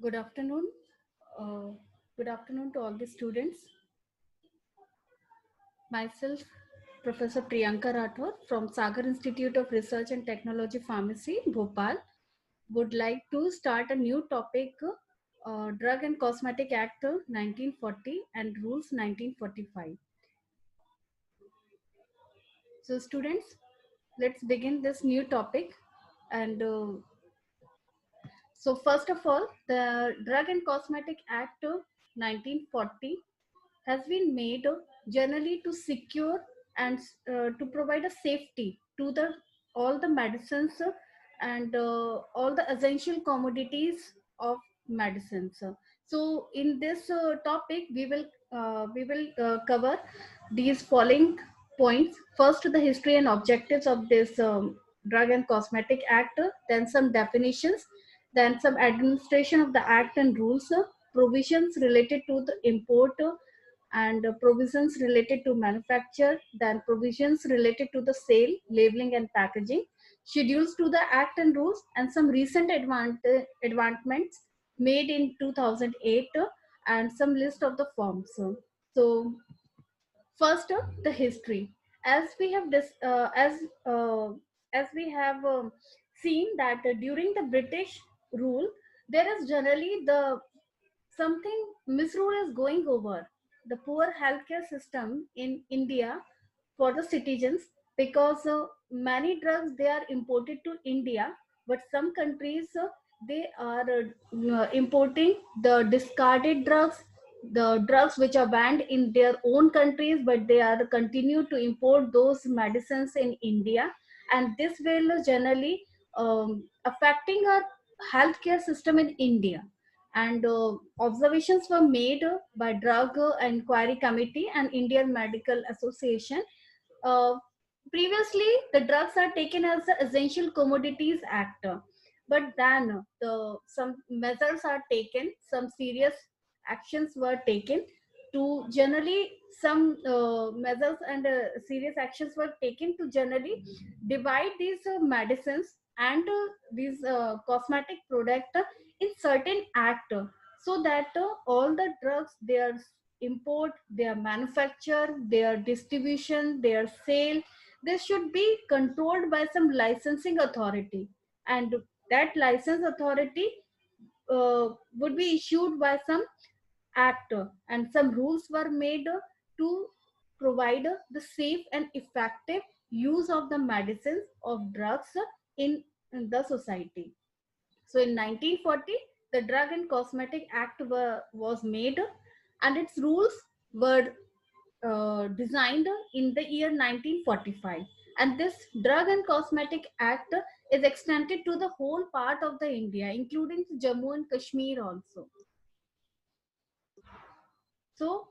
Good afternoon. Uh, Good afternoon to all the students. Myself, Professor Priyanka Rathore from Sagar Institute of Research and Technology Pharmacy, Bhopal, would like to start a new topic, Drug and Cosmetic Act 1940 and Rules 1945. So students, let's begin this new topic. And so first of all, the Drug and Cosmetic Act 1940 has been made generally to secure and to provide a safety to the all the medicines and all the essential commodities of medicines. So in this topic, we will cover these following points. First, the history and objectives of this Drug and Cosmetic Act, then some definitions, then some administration of the act and rules, provisions related to the import and provisions related to manufacture, then provisions related to the sale, labeling and packaging, schedules to the act and rules, and some recent advancements made in 2008, and some list of the forms. So first, the history. As we have as we have seen that during the British rule, there is generally the something misrule is going over the poor healthcare system in India for the citizens, because many drugs they are imported to India, but some countries they are importing the discarded drugs, the drugs which are banned in their own countries, but they are continue to import those medicines in India, and this will generally affecting our healthcare system in India. And observations were made by Drug Inquiry Committee and Indian Medical Association. uh, Previously, the drugs are taken as the Essential Commodities Act, but then the some measures are taken, some serious actions were taken to generally some measures and serious actions were taken to generally divide these medicines and these cosmetic product in certain act, so that all the drugs their import, their manufacture, their distribution, their sale, this should be controlled by some licensing authority, and that license authority would be issued by some act, and some rules were made to provide the safe and effective use of the medicines of drugs in the society. So in 1940, the Drug and Cosmetic Act was made, and its rules were designed in the year 1945. And this Drug and Cosmetic Act is extended to the whole part of the India, including Jammu and Kashmir also. So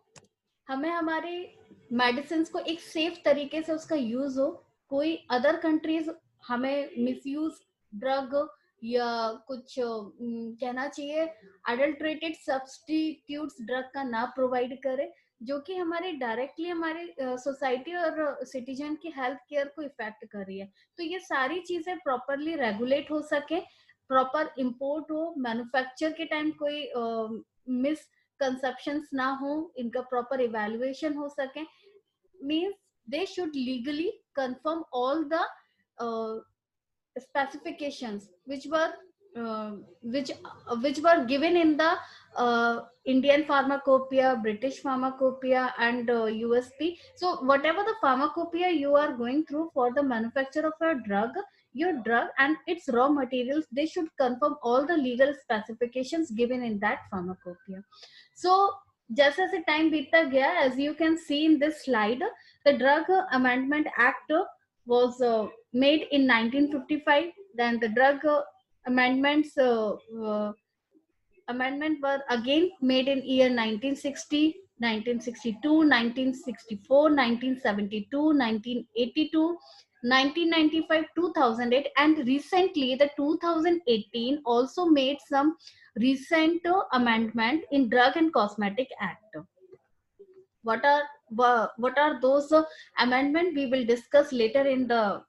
हमें हमारे medicine को एक safe तरीके से उसका use हो, कोई other countries हमें मिसयूज ड्रग या कुछ कहना चाहिए अडल्ट्रेटेड सब्स्टिट्यूट्स ड्रग का ना प्रोवाइड करे, जो कि हमारे डायरेक्टली हमारे सोसाइटी और सिटीजन की हेल्थ केयर को इफेक्ट कर रही है। तो ये सारी चीजें प्रॉपरली रेगुलेट हो सके, प्रॉपर इंपोर्ट हो, मैन्युफैक्चर के टाइम कोई मिस कंसेप्शंस ना हो, इनका प्रॉपर इवैल्यूएशन हो सके, means they should legally confirm all the specifications uh, which which were given in the Indian pharmacopoeia, British pharmacopoeia, and USP. So whatever the pharmacopoeia you are going through for the manufacture of your drug and its raw materials, they should confirm all the legal specifications given in that pharmacopoeia. So जैसे जैसे time बीतता गया, as you can see in this slide, the Drug Amendment Act was made in 1955. Then the drug amendments amendment were again made in year 1960, 1962, 1964, 1972, 1982, 1995, 2008, and recently the 2018 also made some recent amendment in Drug and Cosmetic Act. What are what are those amendment? We will discuss later in the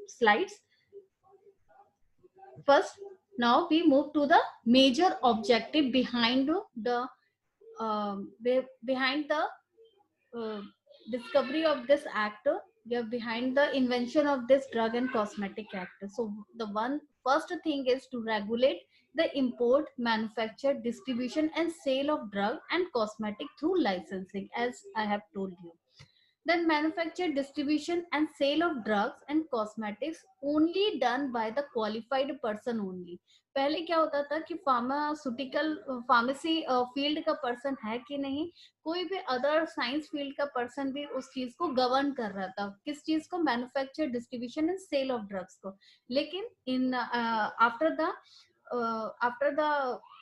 slides. First, now we move to the major objective behind the behind the uh, discovery of this act. We are behind the invention of this Drug and Cosmetic Act. So the one first thing is to regulate the import, manufacture, distribution, and sale of drug and cosmetic through licensing, as I have told you. Then manufacture, distribution, and sale of drugs and cosmetics only done by the qualified person only. पहले क्या होता था कि pharmaceutical pharmacy field का person है कि नहीं, कोई भी अदर साइंस फील्ड का पर्सन भी उस चीज को गवर्न कर रहा था, किस चीज को, manufacture, distribution and sale of drugs को. लेकिन इन after the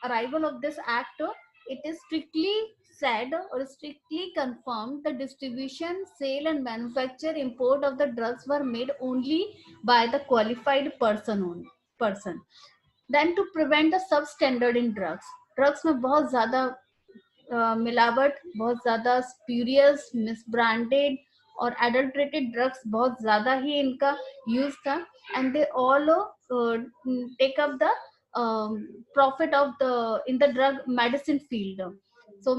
arrival of this act, it is strictly said or strictly confirmed the distribution, sale, and manufacture, import of the drugs were made only by the qualified person. Then to prevent the substandard in drugs में बहुत ज्यादा मिलावट, बहुत ज्यादा spurious, misbranded और adulterated drugs बहुत ज्यादा ही इनका यूज था. And they all take up the profit of the in the drug medicine field. So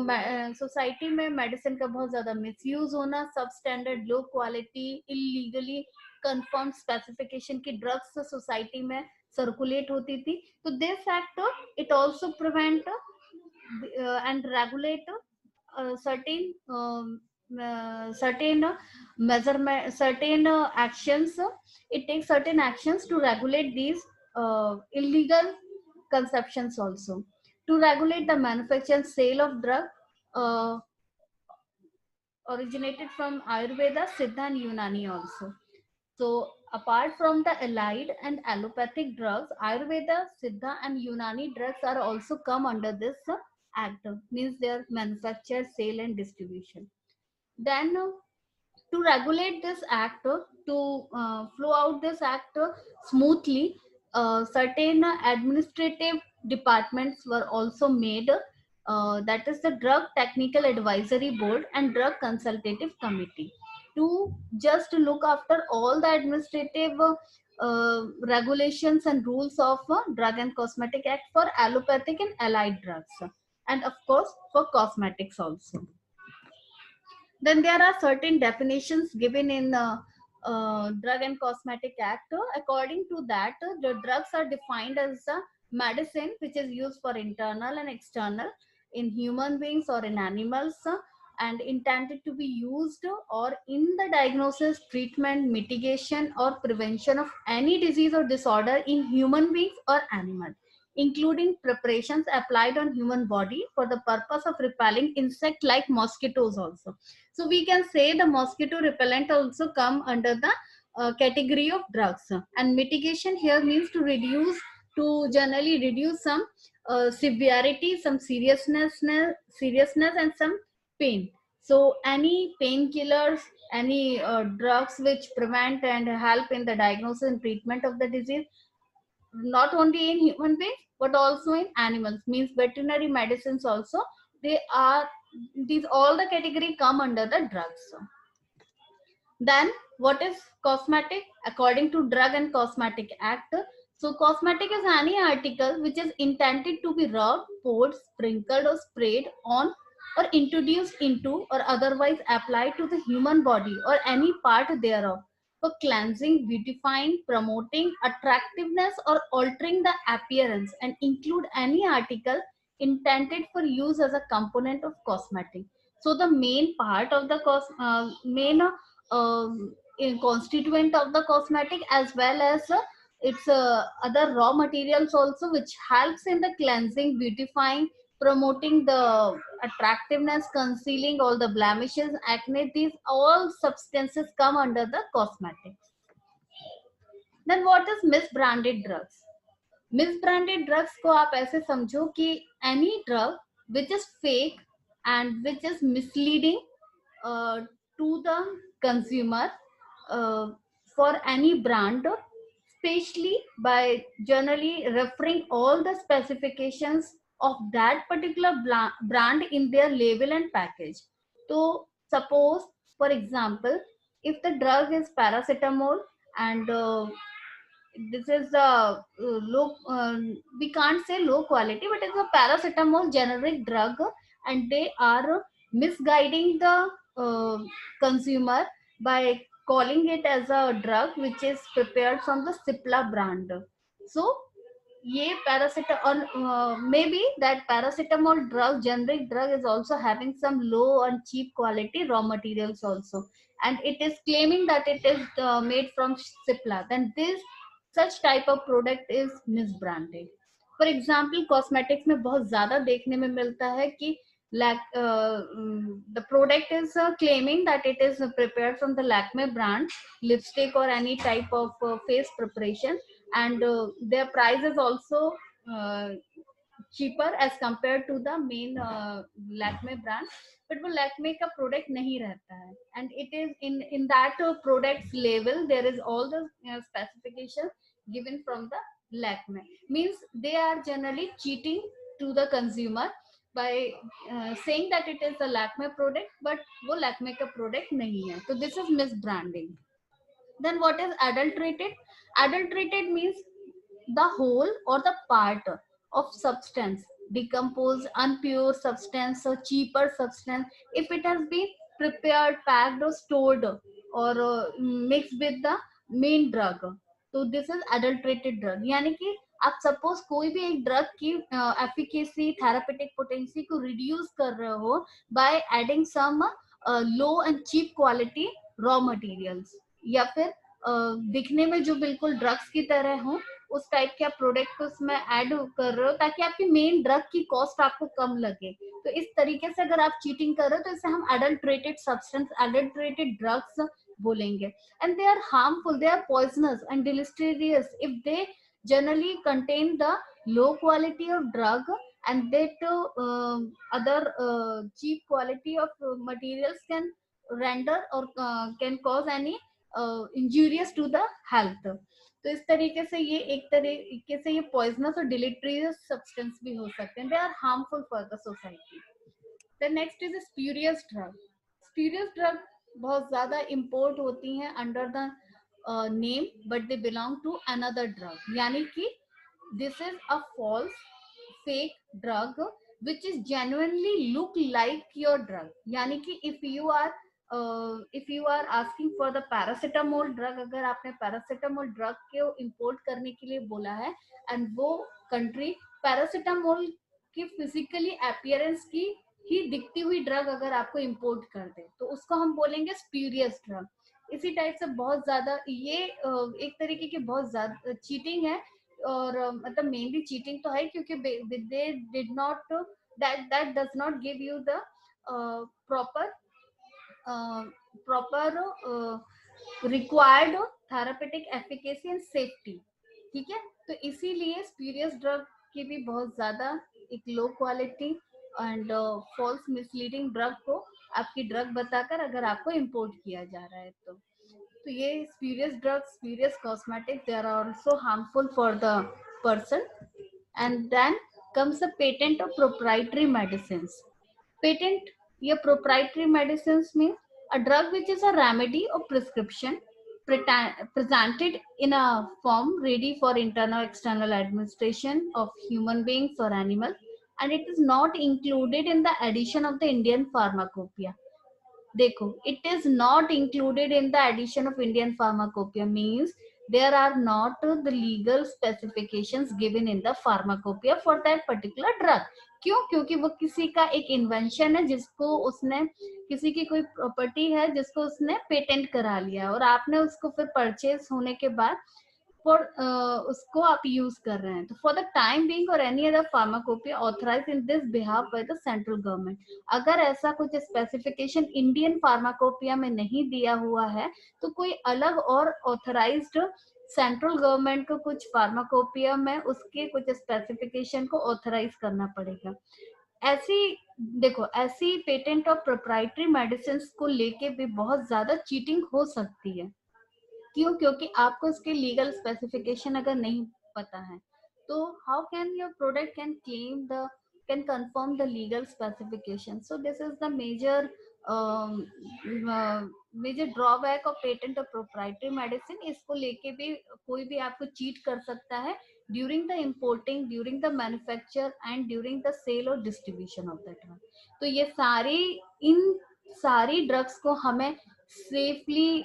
society में मेडिसिन का बहुत ज्यादा मिसयूज होना, substandard, low quality, illegally confirm specification की ड्रग्स सोसाइटी में सर्कुलेट होती थी. तो this act it also prevent and regulate certain certain measurement, certain actions. It takes certain actions to regulate these illegal conceptions also. To regulate the manufacture and sale of drug uh, originated from Ayurveda, Siddha, and Unani also. So apart from the allied and allopathic drugs, Ayurveda, Siddha, and Unani drugs are also come under this act. Means their manufacture, sale, and distribution. Then to regulate this act, to flow out this act smoothly, certain administrative departments were also made. That is the Drug Technical Advisory Board and Drug Consultative Committee, to just look after all the administrative regulations and rules of Drug and Cosmetic Act for allopathic and allied drugs, and of course for cosmetics also. Then there are certain definitions given in Drug and Cosmetic Act. According to that, the drugs are defined as a medicine which is used for internal and external in human beings or in animals, and intended to be used or in the diagnosis, treatment, mitigation, or prevention of any disease or disorder in human beings or animals, including preparations applied on human body for the purpose of repelling insect like mosquitoes also. So we can say the mosquito repellent also come under the category of drugs. And mitigation here means to reduce, to generally reduce some severity, some seriousness, and some pain. So any painkillers, any drugs which prevent and help in the diagnosis and treatment of the disease, not only in human beings but also in animals, means veterinary medicines also, they are, these all the category come under the drugs. Then what is cosmetic? According to Drug and Cosmetic Act, so cosmetic is any article which is intended to be rubbed, poured, sprinkled, or sprayed on, or introduced into, or otherwise applied to the human body or any part thereof, for cleansing, beautifying, promoting attractiveness, or altering the appearance, and include any article intended for use as a component of cosmetic. So the main part of the main constituent of the cosmetic, as well as its other raw materials also, which helps in the cleansing, beautifying, promoting the attractiveness, concealing all the blemishes, acne, these all substances come under the cosmetics. Then what is misbranded drugs? Misbranded drugs को आप ऐसे समझो कि any drug which is fake and which is misleading to the consumer, uh, for any brand, especially by generally referring all the specifications of that particular brand in their label and package. So suppose, for example, if the drug is paracetamol and this is the low, we can't say low quality, but it's a paracetamol generic drug, and they are misguiding the consumer by calling it as a drug which is prepared from the Cipla brand. So ये paracetamol, maybe that paracetamol drug, generic drug, is also having some low and cheap quality raw materials also, and it is claiming that it is made from Cipla. Then this such type of product is misbranded. For example, cosmetics में बहुत ज़्यादा देखने में मिलता है कि the product is claiming that it is prepared from the Lakme brand lipstick or any type of face preparation, and their price is also uh, cheaper as compared to the main Lakme brand, but वो Lakme का product नहीं रहता है, and it is in that product's label there is all the specifications given from the Lakme. Means they are generally cheating to the consumer by saying that it is a Lakme product, but वो Lakme का product नहीं है. So this is misbranding. Then what is adulterated? Adulterated means the whole or the part of substance, decomposed, unpure substance or cheaper substance, if it has been prepared, packed or stored or mixed with the main drug. तो this is adulterated drug. यानी कि आप suppose कोई भी एक drug की efficacy, therapeutic potency को reduce कर रहे हो by adding some low and cheap quality raw materials, या फिर दिखने में जो बिल्कुल ड्रग्स की तरह हो उस टाइप के आप प्रोडक्ट उसमें ऐड कर रहे हो ताकि आपकी मेन ड्रग की कॉस्ट आपको कम लगे. तो इस तरीके से अगर आप चीटिंग कर रहे हो तो इसे हम एडल्ट्रेटेड सब्सटेंस, एडल्ट्रेटेड ड्रग्स बोलेंगे. And they are harmful, they are poisonous and deleterious if they generally contain the low quality of drug, and that other cheap quality of materials can render or can cause any injurious to the health. तो इस तरीके से ये एक तरीके से ये poisonous और डिलीटरियस सब्सटेंस भी हो सकते हैं. They are harmful for the society. The next is spurious drug. Spurious drug बहुत ज्यादा इंपोर्ट होती हैं under the name but they belong to another drug. यानी कि this is a false fake drug which is genuinely look like your drug. यानी कि if you are asking for the paracetamol drug, अगर आपने paracetamol drug को import करने के लिए बोला है and वो country paracetamol की physically appearance की ही दिखती हुई ड्रग अगर आपको इंपोर्ट कर दे तो उसको हम बोलेंगे स्प्यूरियस ड्रग. इसी टाइप से बहुत ज्यादा ये एक तरीके की बहुत ज्यादा चीटिंग है. और मतलब मेनली चीटिंग तो है क्योंकि they did not, that does not give you the proper required therapeutic efficacy and safety. ठीक है, तो इसीलिए स्प्यूरियस ड्रग की भी बहुत ज्यादा एक low quality and false misleading drug को आपकी ड्रग बताकर अगर आपको इंपोर्ट किया जा रहा है तो ये spurious drug, spurious cosmetics, they are also harmful for the person. And then comes a patent or proprietary medicines. Patent या proprietary medicines means a drug which is a remedy or prescription presented in a form ready for internal external administration of human beings or animals, and it is not included in the edition of the Indian Pharmacopoeia. देखो, it is not included in the edition of Indian Pharmacopoeia means there are not the legal specifications given in the pharmacopoeia for that particular drug. क्यों? क्योंकि वो किसी का एक invention है जिसको उसने, किसी की कोई प्रॉपर्टी है जिसको उसने पेटेंट करा लिया और आपने उसको फिर परचेज होने के बाद फॉर उसको आप यूज कर रहे हैं. तो फॉर द टाइम बीइंग और any other pharmacopoeia authorise in this behalf by the central government. अगर ऐसा कुछ स्पेसिफिकेशन इंडियन फार्माकोपिया में नहीं दिया हुआ है तो कोई अलग और ऑथराइज्ड सेंट्रल गवर्नमेंट को कुछ फार्माकोपिया में उसके कुछ स्पेसिफिकेशन को ऑथराइज करना पड़ेगा. ऐसी देखो, ऐसी पेटेंट और प्रोप्राइटरी मेडिसिन को लेके भी बहुत ज्यादा चीटिंग हो सकती है. क्यों? क्योंकि आपको इसके लीगल स्पेसिफिकेशन अगर नहीं पता है तो how can your product can confirm the legal specification. So this is the major drawback of patent or proprietary medicine. इसको लेके भी कोई भी आपको चीट कर सकता है during the importing, during the manufacture and during the sale और डिस्ट्रीब्यूशन ऑफ द ड्रग. तो ये इन सारी ड्रग्स को हमें सेफली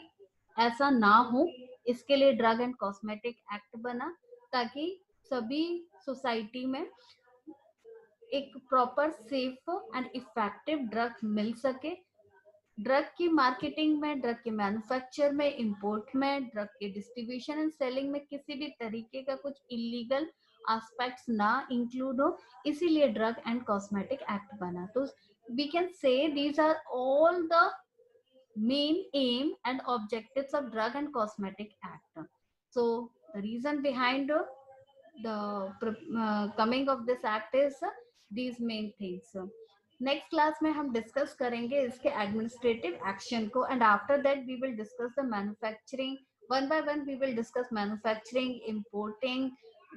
ऐसा ना हो, इसके लिए ड्रग एंड कॉस्मेटिक एक्ट बना, ताकि सभी सोसाइटी में एक proper safe and effective drug मिल सके. ड्रग की मार्केटिंग में, ड्रग के मैन्युफैक्चर में, इंपोर्ट में, ड्रग के डिस्ट्रीब्यूशन एंड सेलिंग में किसी भी तरीके का कुछ इलीगल एस्पेक्ट्स ना इंक्लूड हो, इसीलिए ड्रग एंड कॉस्मेटिक एक्ट बना. तो we can say these are all the main aim and objectives of drug and cosmetic act. So the reason behind the coming of this act is these main things. Next class में हम discuss करेंगे इसके administrative action को, and after that we will discuss the manufacturing. One by one we will discuss manufacturing, importing,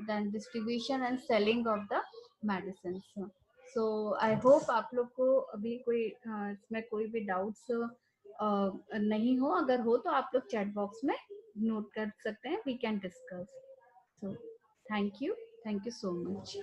then distribution and selling of the medicine. So I hope आप लोग को अभी कोई इसमें कोई भी डाउट्स नहीं हो. अगर हो तो आप लोग चैट बॉक्स में नोट कर सकते हैं. We can discuss. So thank you so much.